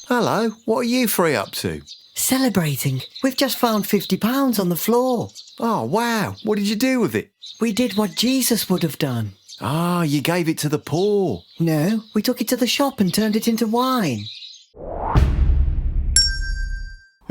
Hello, what are you three up to? Celebrating. We've just found £50 on the floor. Oh, wow. What did you do with it? We did what Jesus would have done. Ah, you gave it to the poor. No, we took it to the shop and turned it into wine.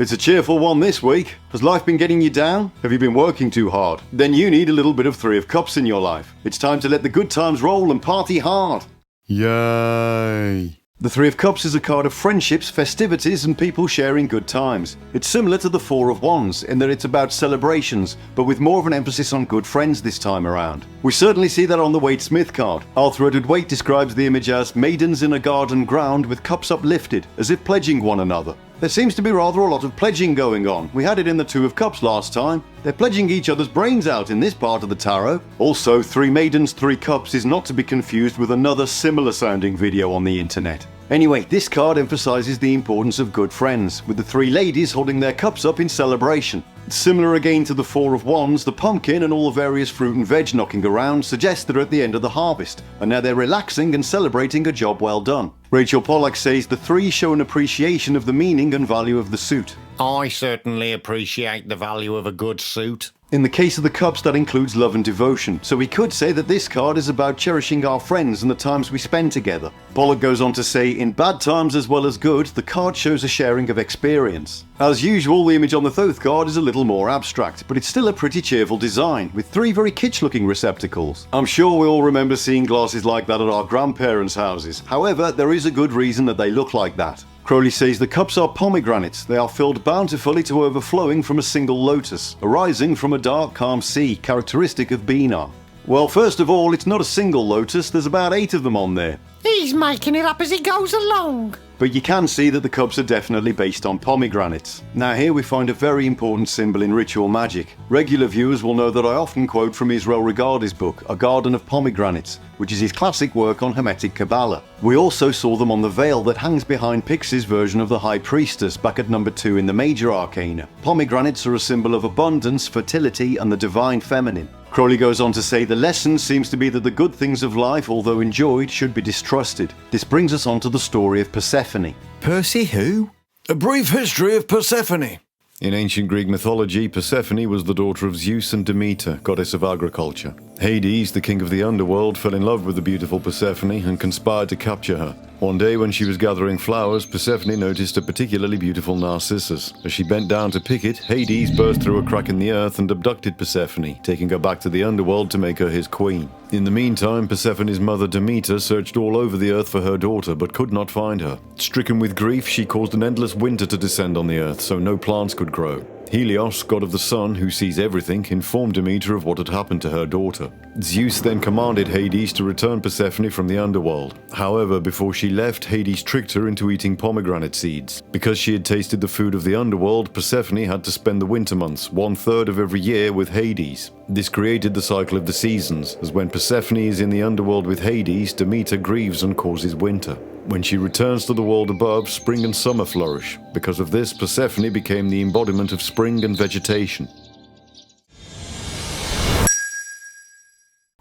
It's a cheerful one this week. Has life been getting you down? Have you been working too hard? Then you need a little bit of Three of Cups in your life. It's time to let the good times roll and party hard. Yay. The Three of Cups is a card of friendships, festivities and people sharing good times. It's similar to the Four of Wands in that it's about celebrations, but with more of an emphasis on good friends this time around. We certainly see that on the Waite Smith card. Arthur Edward Waite describes the image as maidens in a garden ground with cups uplifted, as if pledging one another. There seems to be rather a lot of pledging going on. We had it in the Two of Cups last time. They're pledging each other's brains out in this part of the tarot. Also, Three Maidens, Three Cups is not to be confused with another similar sounding video on the internet. Anyway, this card emphasises the importance of good friends, with the three ladies holding their cups up in celebration. Similar again to the Four of Wands, the pumpkin and all the various fruit and veg knocking around suggest they're at the end of the harvest, and now they're relaxing and celebrating a job well done. Rachel Pollack says the three show an appreciation of the meaning and value of the suit. I certainly appreciate the value of a good suit. In the case of the cups, that includes love and devotion, so we could say that this card is about cherishing our friends and the times we spend together. Pollack goes on to say, in bad times as well as good, the card shows a sharing of experience. As usual, the image on the Thoth card is a little more abstract, but it's still a pretty cheerful design, with three very kitsch-looking receptacles. I'm sure we all remember seeing glasses like that at our grandparents' houses. However, there is a good reason that they look like that. Crowley says the cups are pomegranates. They are filled bountifully to overflowing from a single lotus, arising from a dark, calm sea, characteristic of Benar. Well, first of all, it's not a single lotus, there's about 8 of them on there. He's making it up as he goes along. But you can see that the cups are definitely based on pomegranates. Now here we find a very important symbol in ritual magic. Regular viewers will know that I often quote from Israel Regardie's book, A Garden of Pomegranates, which is his classic work on Hermetic KABBALAH. We also saw them on the veil that hangs behind Pixie's version of the High Priestess back at number 2 in the Major Arcana. Pomegranates are a symbol of abundance, fertility and the divine feminine. Crowley goes on to say the lesson seems to be that the good things of life, although enjoyed, should be distrusted. This brings us on to the story of Persephone. Percy who? A brief history of Persephone. In ancient Greek mythology, Persephone was the daughter of Zeus and Demeter, goddess of agriculture. Hades, the king of the underworld, fell in love with the beautiful Persephone and conspired to capture her. One day when she was gathering flowers, Persephone noticed a particularly beautiful narcissus. As she bent down to pick it, Hades burst through a crack in the earth and abducted Persephone, taking her back to the underworld to make her his queen. In the meantime, Persephone's mother Demeter searched all over the earth for her daughter but could not find her. Stricken with grief, she caused an endless winter to descend on the earth so no plants could grow. Helios, god of the sun, who sees everything, informed Demeter of what had happened to her daughter. Zeus then commanded Hades to return Persephone from the underworld. However, before she left, Hades tricked her into eating pomegranate seeds. Because she had tasted the food of the underworld, Persephone had to spend the winter months, 1/3 of every year, with Hades. This created the cycle of the seasons, as when Persephone is in the underworld with Hades, Demeter grieves and causes winter. When she returns to the world above, spring and summer flourish. Because of this, Persephone became the embodiment of spring and vegetation.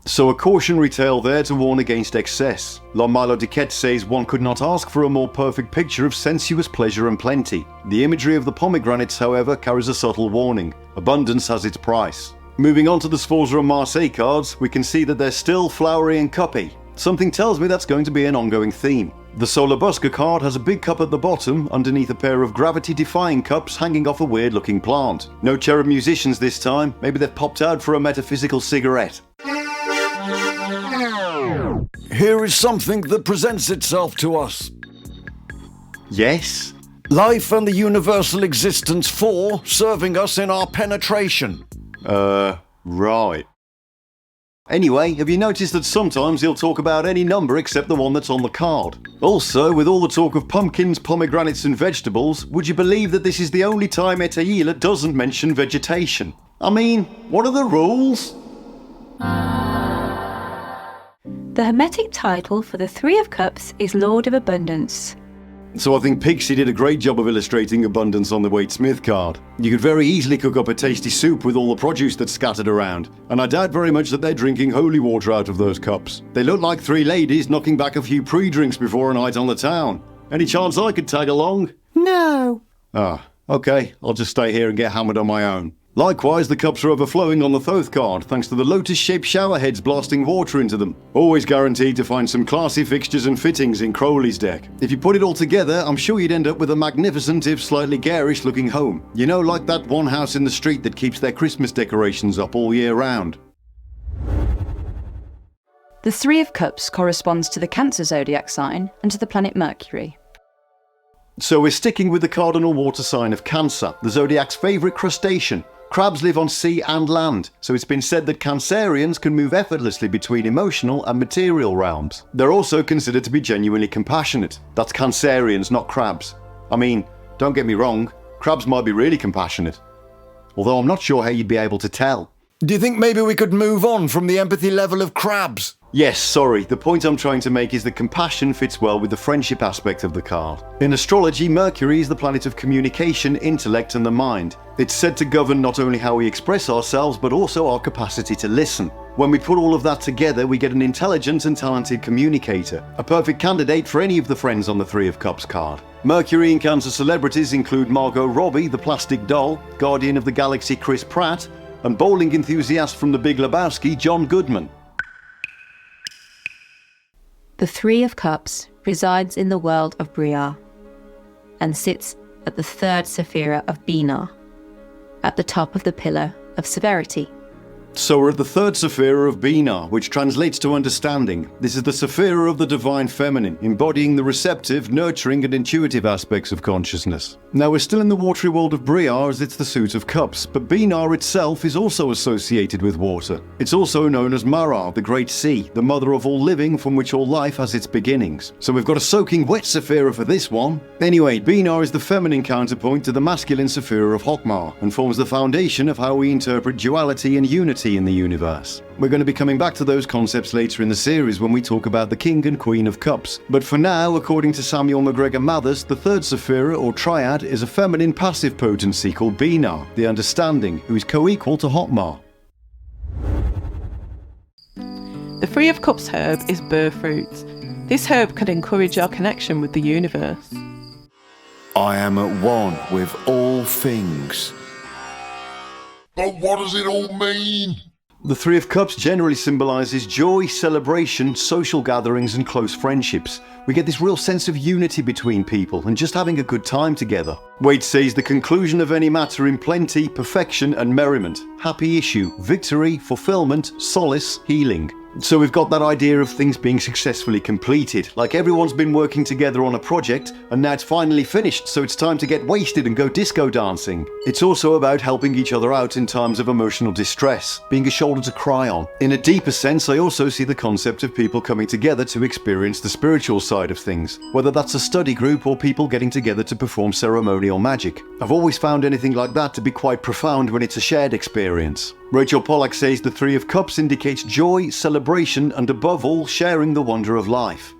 So a cautionary tale there to warn against excess. Milo Duquette says one could not ask for a more perfect picture of sensuous pleasure and plenty. The imagery of the pomegranates, however, carries a subtle warning. Abundance has its price. Moving on to the Sforza and Marseille cards, we can see that they're still flowery and cuppy. Something tells me that's going to be an ongoing theme. The Solar Busker card has a big cup at the bottom, underneath a pair of gravity-defying cups hanging off a weird-looking plant. No cherub musicians this time, maybe they've popped out for a metaphysical cigarette. Here is something that presents itself to us. Yes? Life and the universal existence for serving us in our penetration. Right. Anyway, have you noticed that sometimes he'll talk about any number except the one that's on the card? Also, with all the talk of pumpkins, pomegranates and vegetables, would you believe that this is the only time Tallula doesn't mention vegetation? I mean, what are the rules? The Hermetic title for the Three of Cups is Lord of Abundance. So I think Pixie did a great job of illustrating abundance on the Waite Smith card. You could very easily cook up a tasty soup with all the produce that's scattered around, and I doubt very much that they're drinking holy water out of those cups. They look like three ladies knocking back a few pre-drinks before a night on the town. Any chance I could tag along? No. Ah, okay. I'll just stay here and get hammered on my own. Likewise, the cups are overflowing on the THOTH card, thanks to the lotus-shaped shower heads blasting water into them. Always guaranteed to find some classy fixtures and fittings in CROWLEY'S deck. If you put it all together, I'm sure you'd end up with a magnificent, if slightly garish-looking home. You know, like that one house in the street that keeps their Christmas decorations up all year round. The Three of Cups corresponds to the Cancer zodiac sign and to the planet Mercury. So we're sticking with the cardinal water sign of Cancer, the zodiac's favourite crustacean. Crabs live on sea and land, so it's been said that Cancerians can move effortlessly between emotional and material realms. They're also considered to be genuinely compassionate. That's Cancerians, not crabs. I mean, don't get me wrong, crabs might be really compassionate. Although I'm not sure how you'd be able to tell. Do you think maybe we could move on from the empathy level of crabs? Yes, sorry, the point I'm trying to make is that compassion fits well with the friendship aspect of the card. In astrology, Mercury is the planet of communication, intellect and the mind. It's said to govern not only how we express ourselves, but also our capacity to listen. When we put all of that together, we get an intelligent and talented communicator, a perfect candidate for any of the friends on the Three of Cups card. Mercury and Cancer celebrities include Margot Robbie, the plastic doll, Guardian of the Galaxy Chris Pratt, and bowling enthusiast from The Big Lebowski, John Goodman. The Three of Cups resides in the world of Briar and sits at the third Sephira of Binah, at the top of the pillar of severity. So we're at the third Sephira of Binah, which translates to understanding. This is the Sephira of the divine feminine, embodying the receptive, nurturing and intuitive aspects of consciousness. Now we're still in the watery world of Briar as it's the suit of cups, but Binah itself is also associated with water. It's also known as Mara, the great sea, the mother of all living from which all life has its beginnings. So we've got a soaking wet Sephira for this one. Anyway, Binah is the feminine counterpoint to the masculine Sephira of Hokmar and forms the foundation of how we interpret duality and unity in the universe. We're going to be coming back to those concepts later in the series when we talk about the King and Queen of Cups. But for now, according to S.L.Macgregor Mathers, the third Sephira or triad is a feminine passive potency called Binah, the understanding, who is co-equal to Hokmar. The Three of Cups herb is Burr fruit. This herb can encourage our connection with the universe. I am at one with all things. But what does it all mean? The Three of Cups generally symbolises joy, celebration, social gatherings and close friendships. We get this real sense of unity between people and just having a good time together. Waite says the conclusion of any matter in plenty, perfection and merriment. Happy issue, victory, fulfilment, solace, healing. So we've got that idea of things being successfully completed, like everyone's been working together on a project and now it's finally finished, so it's time to get wasted and go disco dancing. It's also about helping each other out in times of emotional distress, being a shoulder to cry on. In a deeper sense, I also see the concept of people coming together to experience the spiritual side of things, whether that's a study group or people getting together to perform ceremonial magic. I've always found anything like that to be quite profound when it's a shared experience. Rachel Pollack says the Three of Cups indicates joy, celebration, and above all, sharing the wonder of life.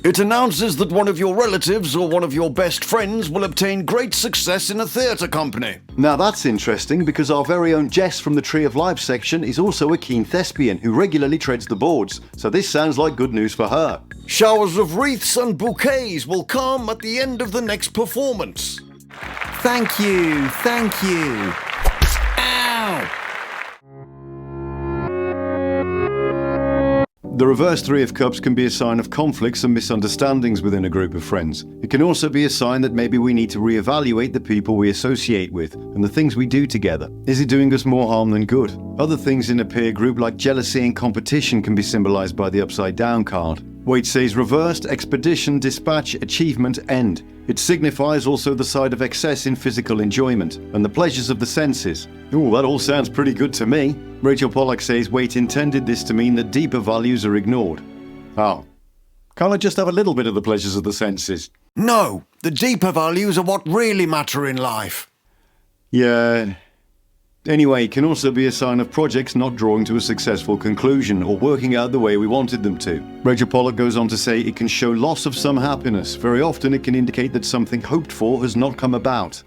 It announces that one of your relatives or one of your best friends will obtain great success in a theatre company. Now that's interesting because our very own Jess from the Tree of Life section is also a keen thespian who regularly treads the boards, so this sounds like good news for her. Showers of wreaths and bouquets will come at the end of the next performance. Thank you, thank you. Ow! The reverse Three of Cups can be a sign of conflicts and misunderstandings within a group of friends. It can also be a sign that maybe we need to reevaluate the people we associate with and the things we do together. Is it doing us more harm than good? Other things in a peer group like jealousy and competition can be symbolised by the upside down card. Waite says reversed, expedition, dispatch, achievement, end. It signifies also the side of excess in physical enjoyment and the pleasures of the senses. Ooh, that all sounds pretty good to me. Rachel Pollack says Waite intended this to mean that deeper values are ignored. Oh, can't I just have a little bit of the pleasures of the senses? No, the deeper values are what really matter in life. Yeah. Anyway, it can also be a sign of projects not drawing to a successful conclusion or working out the way we wanted them to. Rachel Pollack goes on to say it can show loss of some happiness. Very often it can indicate that something hoped for has not come about.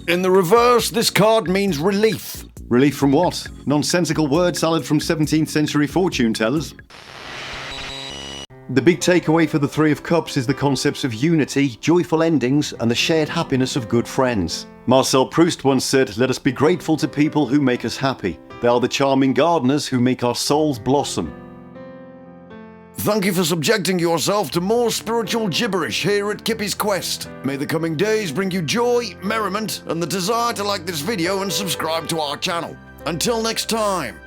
In the reverse, this card means relief. Relief from what? Nonsensical word salad from 17th century fortune tellers? The big takeaway for the Three of Cups is the concepts of unity, joyful endings, and the shared happiness of good friends. Marcel Proust once said, "Let us be grateful to people who make us happy. They are the charming gardeners who make our souls blossom." Thank you for subjecting yourself to more spiritual gibberish here at Kippi's Quest. May the coming days bring you joy, merriment, and the desire to like this video and subscribe to our channel. Until next time.